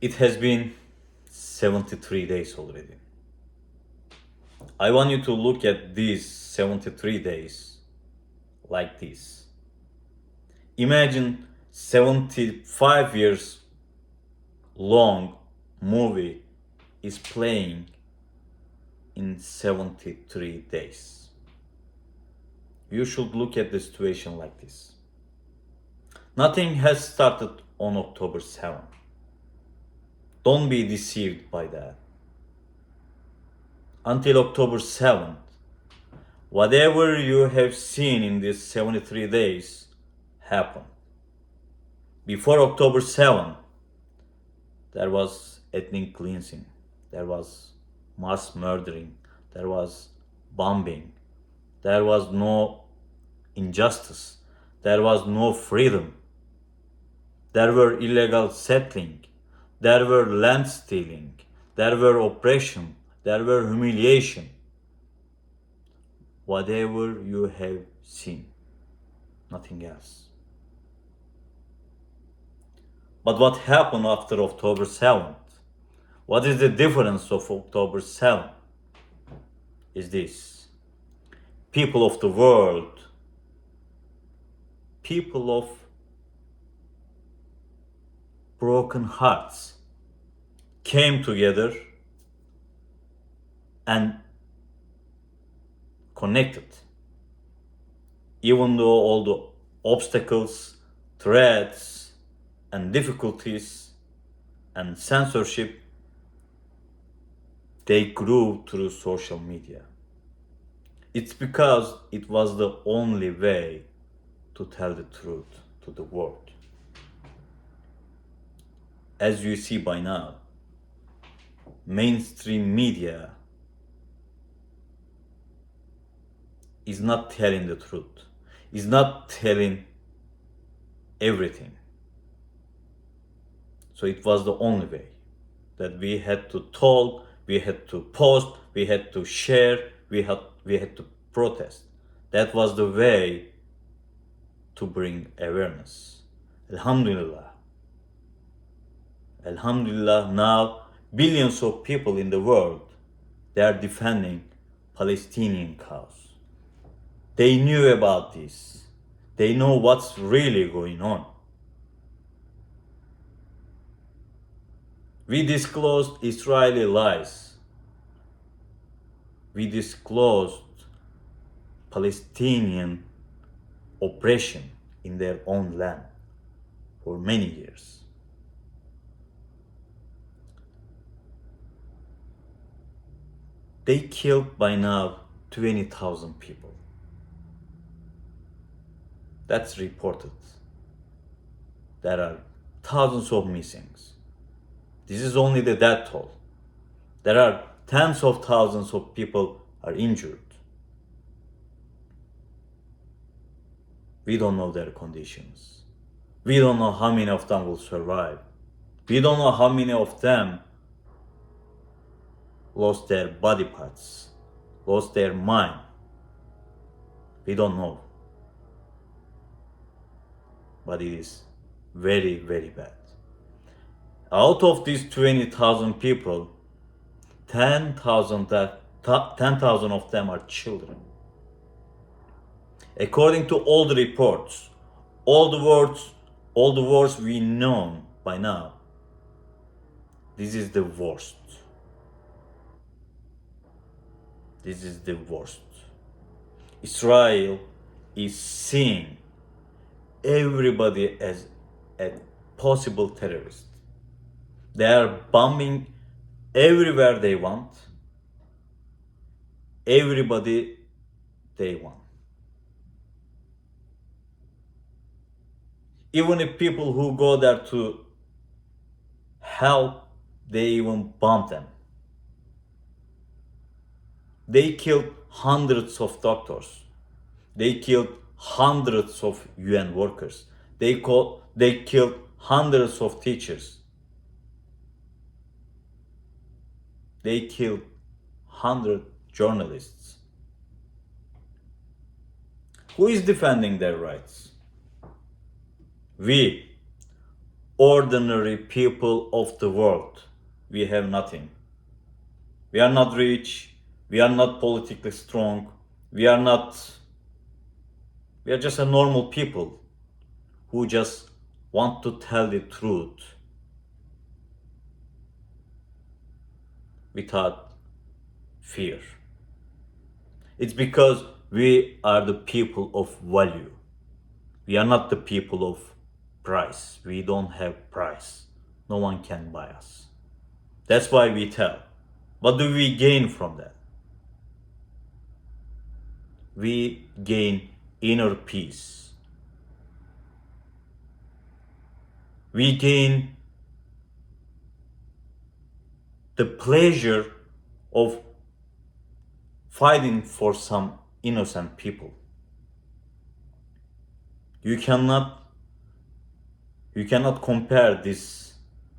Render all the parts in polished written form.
It has been 73 days already. I want you to look at these 73 days like this. Imagine 75 years long movie is playing in 73 days. You should look at the situation like this. Nothing has started on October 7th. Don't be deceived by that. Until October 7th, whatever you have seen in these 73 days happened. Before October 7th, there was ethnic cleansing, there was mass murdering, there was bombing, there was no injustice, there was no freedom, there were illegal settling, there were land stealing, there were oppression, there were humiliation. Whatever you have seen, nothing else. But what happened after October 7th? What is the difference of October 7th? Is this. People of the world, people of broken hearts came together and connected. Even though all the obstacles, threats, and difficulties and censorship, they grew through social media. It's because it was the only way to tell the truth to the world. As you see by now, mainstream media is not telling the truth, is not telling everything. So it was the only way that we had to talk, we had to post, we had to share, we had to protest. That was the way to bring awareness. Alhamdulillah. Alhamdulillah, now billions of people in the world, they are defending Palestinian cause. They knew about this. They know what's really going on. We disclosed Israeli lies. We disclosed Palestinian oppression in their own land for many years. They killed by now 20,000 people. That's reported. There are thousands of missings. This is only the death toll. There are tens of thousands of people are injured. We don't know their conditions. We don't know how many of them will survive. We don't know how many of them lost their body parts, lost their mind. We don't know. But it is very, very bad. Out of these 20,000 people, 10,000 of them are children. According to all the reports, all the wars we know by now, this is the worst. This is the worst. Israel is seeing everybody as a possible terrorist. They are bombing everywhere they want, everybody they want. Even if people who go there to help, they even bomb them. They killed hundreds of doctors. They killed hundreds of UN workers. They killed hundreds of teachers. They killed 100 journalists. Who is defending their rights? We, ordinary people of the world. We have nothing. We are not rich. We are not politically strong. We are just a normal people who just want to tell the truth without fear. It's because we are the people of value. We are not the people of price. We don't have price. No one can buy us. That's why we tell. What do we gain from that? We gain inner peace. We gain the pleasure of fighting for some innocent people. You cannot compare this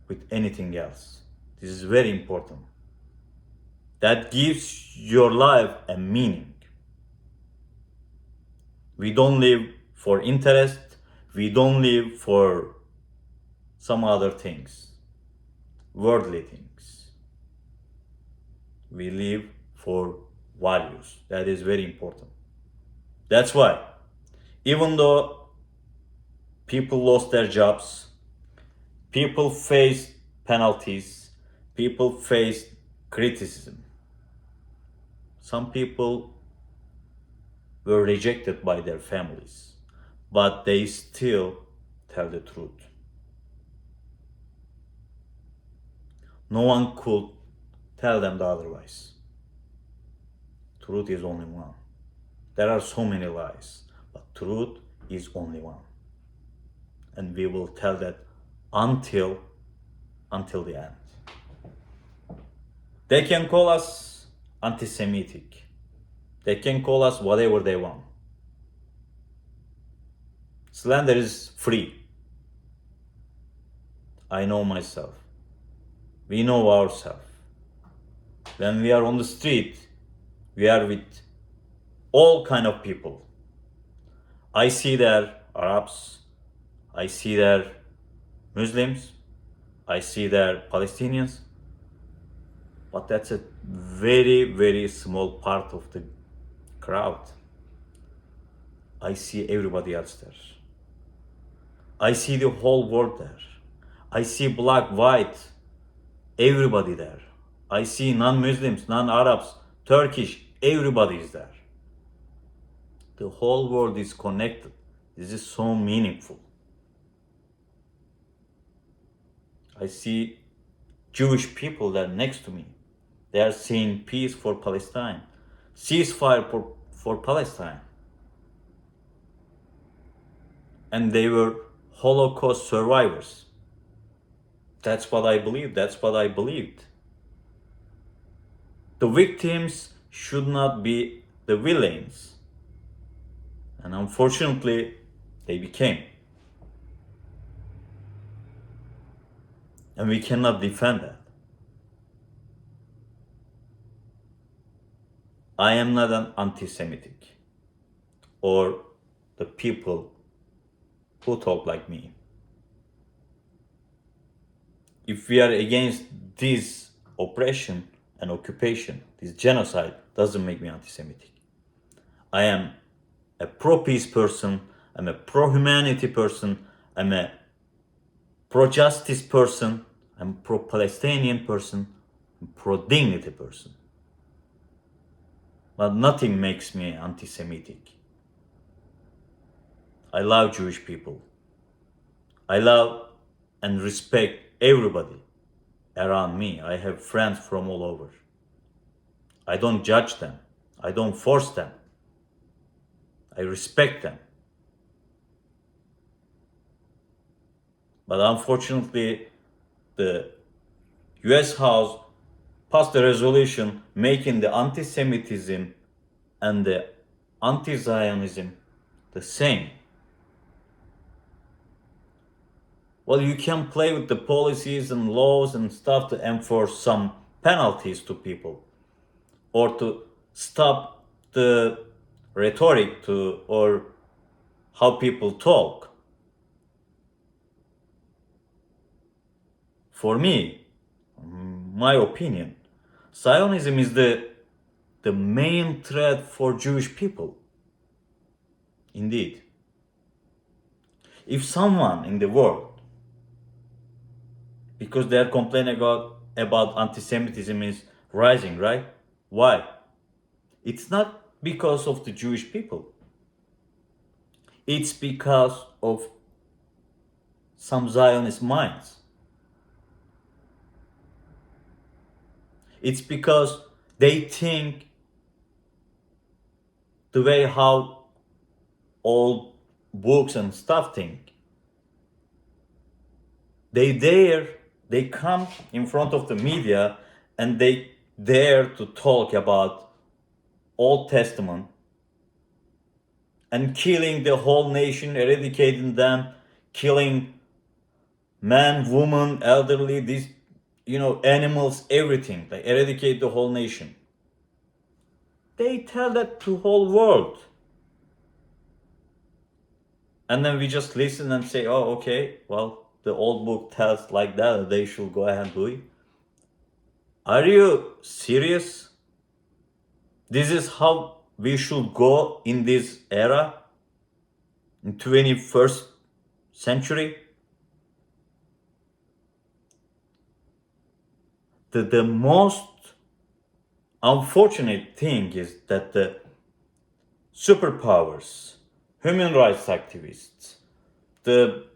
with anything else. This is very important. That gives your life a meaning. We don't live for interest. We don't live for some other things, worldly things. We live for values. That is very important. That's why, even though people lost their jobs, people faced penalties, people faced criticism, some people were rejected by their families, but they still tell the truth. No one could tell them the otherwise. Truth is only one. There are so many lies, but truth is only one. And we will tell that until the end. They can call us anti-Semitic. They can call us whatever they want. Slander is free. I know myself. We know ourselves. When we are on the street, we are with all kind of people. I see there Arabs, I see there Muslims, I see there Palestinians, but that's a very, very small part of the crowd. I see everybody else there. I see the whole world there. I see black, white, everybody there. I see non-Muslims, non-Arabs, Turkish, everybody is there. The whole world is connected. This is so meaningful. I see Jewish people there next to me. They are saying peace for Palestine, ceasefire for Palestine. And they were Holocaust survivors. That's what I believe. That's what I believed. The victims should not be the villains. And unfortunately, they became. And we cannot defend that. I am not an anti-Semitic or the people who talk like me. If we are against this oppression and occupation, this genocide, doesn't make me anti-Semitic. I am a pro-peace person, I'm a pro-humanity person, I'm a pro-justice person, I'm a pro-Palestinian person, I'm a pro-dignity person. But nothing makes me anti-Semitic. I love Jewish people. I love and respect everybody around me. I have friends from all over. I don't judge them. I don't force them. I respect them. But unfortunately, the US House passed a resolution making the anti-Semitism and the anti-Zionism the same. Well, you can play with the policies and laws and stuff to enforce some penalties to people or to stop the rhetoric or how people talk. For me, my opinion, Zionism is the main threat for Jewish people. Indeed. If someone in the world, because they are complaining about anti-Semitism is rising, right? Why? It's not because of the Jewish people. It's because of some Zionist minds. It's because they think the way how old books and stuff think. They come in front of the media and they dare to talk about Old Testament and killing the whole nation, eradicating them, killing man, woman, elderly, these, animals, everything. They eradicate the whole nation. They tell that to whole world. And then we just listen and say, oh, okay, well, the old book tells like that, they should go ahead and do it. Are you serious? This is how we should go in this era, in 21st century? The most unfortunate thing is that the superpowers, human rights activists, the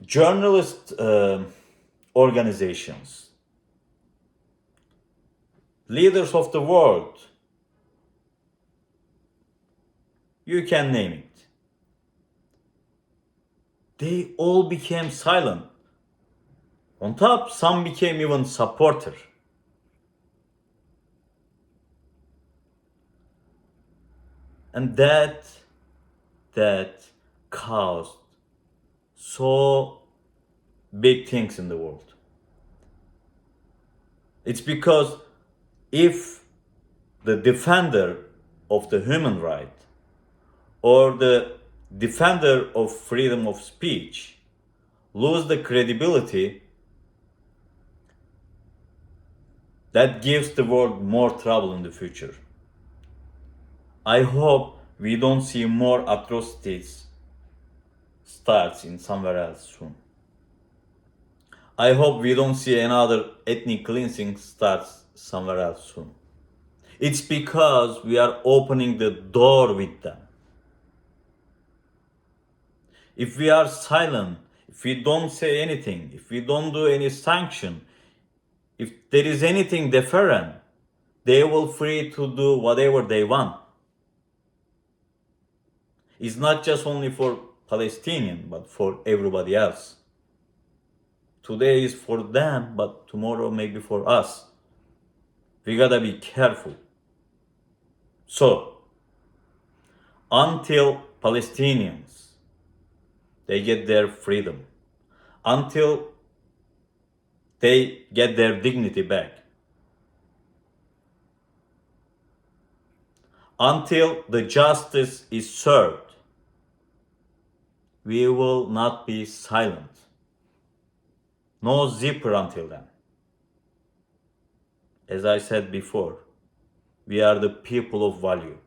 journalist organizations, leaders of the world, you can name it, they all became silent. On top, some became even supporter. And that caused so big things in the world. It's because if the defender of the human right or the defender of freedom of speech lose the credibility, that gives the world more trouble in the future. I hope we don't see more atrocities starts in somewhere else soon. I hope we don't see another ethnic cleansing starts somewhere else soon. It's because we are opening the door with them. If we are silent, if we don't say anything, if we don't do any sanction, if there is anything different, they will free to do whatever they want. It's not just only for Palestinian, but for everybody else. Today is for them, but tomorrow maybe for us. We gotta be careful. So, until Palestinians, they get their freedom, until they get their dignity back, until the justice is served, we will not be silent. No zipper until then. As I said before, we are the people of value.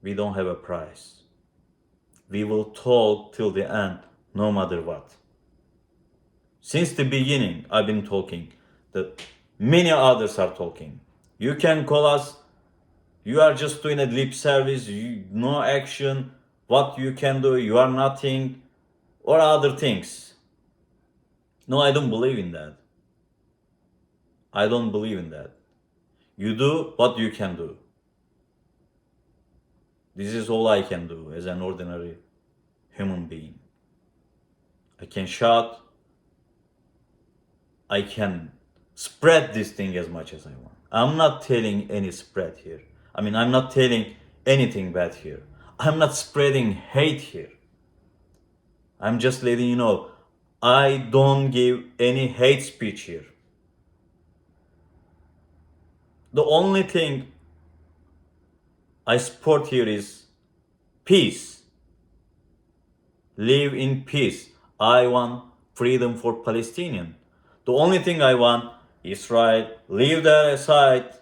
We don't have a price. We will talk till the end, no matter what. Since the beginning, I've been talking. That many others are talking. You can call us, you are just doing a lip service, no action, what you can do, you are nothing, or other things. No, I don't believe in that. I don't believe in that. You do what you can do. This is all I can do as an ordinary human being. I can shout. I can spread this thing as much as I want. I'm not telling any spread here. I'm not telling anything bad here. I'm not spreading hate here. I'm just letting you know, I don't give any hate speech here. The only thing I support here is peace. Live in peace. I want freedom for Palestinians. The only thing I want, Israel, leave that aside,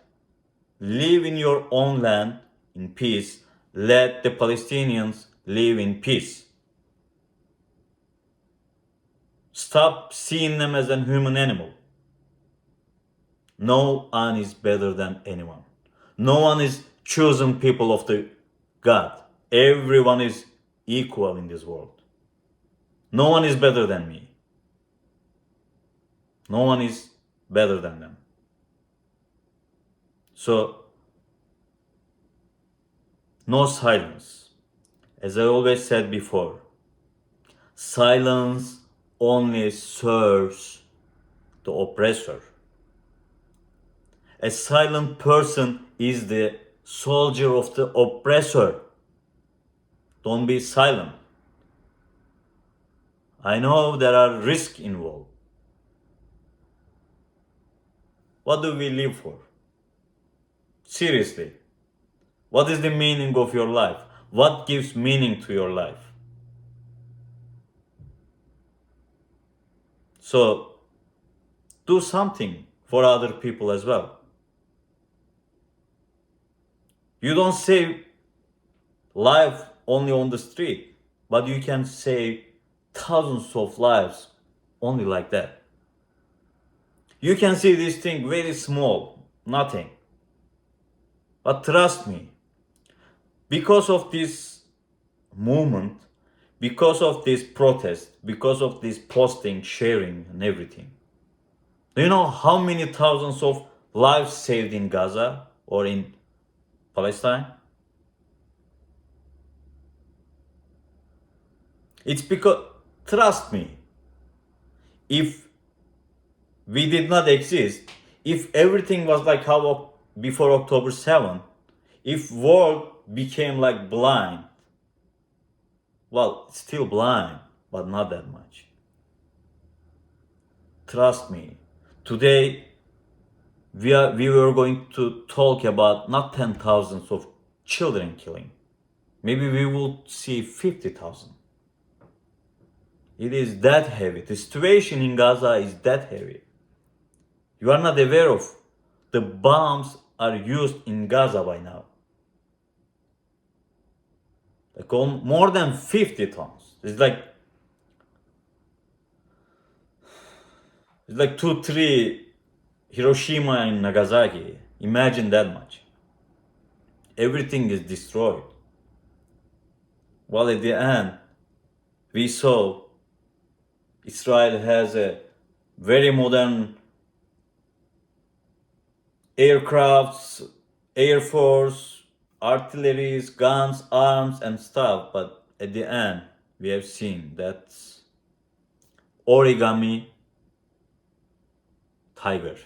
live in your own land in peace. Let the Palestinians live in peace. Stop seeing them as a human animal. No one is better than anyone. No one is chosen people of the God. Everyone is equal in this world. No one is better than me. No one is better than them. So, no silence. As I always said before, silence only serves the oppressor. A silent person is the soldier of the oppressor. Don't be silent. I know there are risks involved. What do we live for? Seriously, what is the meaning of your life? What gives meaning to your life? So, do something for other people as well. You don't save life only on the street, but you can save thousands of lives only like that. You can see this thing very small, nothing. But trust me, because of this movement, because of this protest, because of this posting, sharing, and everything, do you know how many thousands of lives saved in Gaza or in Palestine? It's because, trust me, if we did not exist, if everything was like how before October 7th, if world became like blind, well, still blind, but not that much. Trust me, today we were going to talk about not 10,000s of children killing. Maybe we will see 50,000. It is that heavy. The situation in Gaza is that heavy. You are not aware of the bombs are used in Gaza by now. Like more than 50 tons. It's like 2-3 Hiroshima and Nagasaki. Imagine that much. Everything is destroyed. Well, at the end, we saw Israel has a very modern aircrafts, air force, artilleries, guns, arms, and stuff. But at the end, we have seen that origami tiger.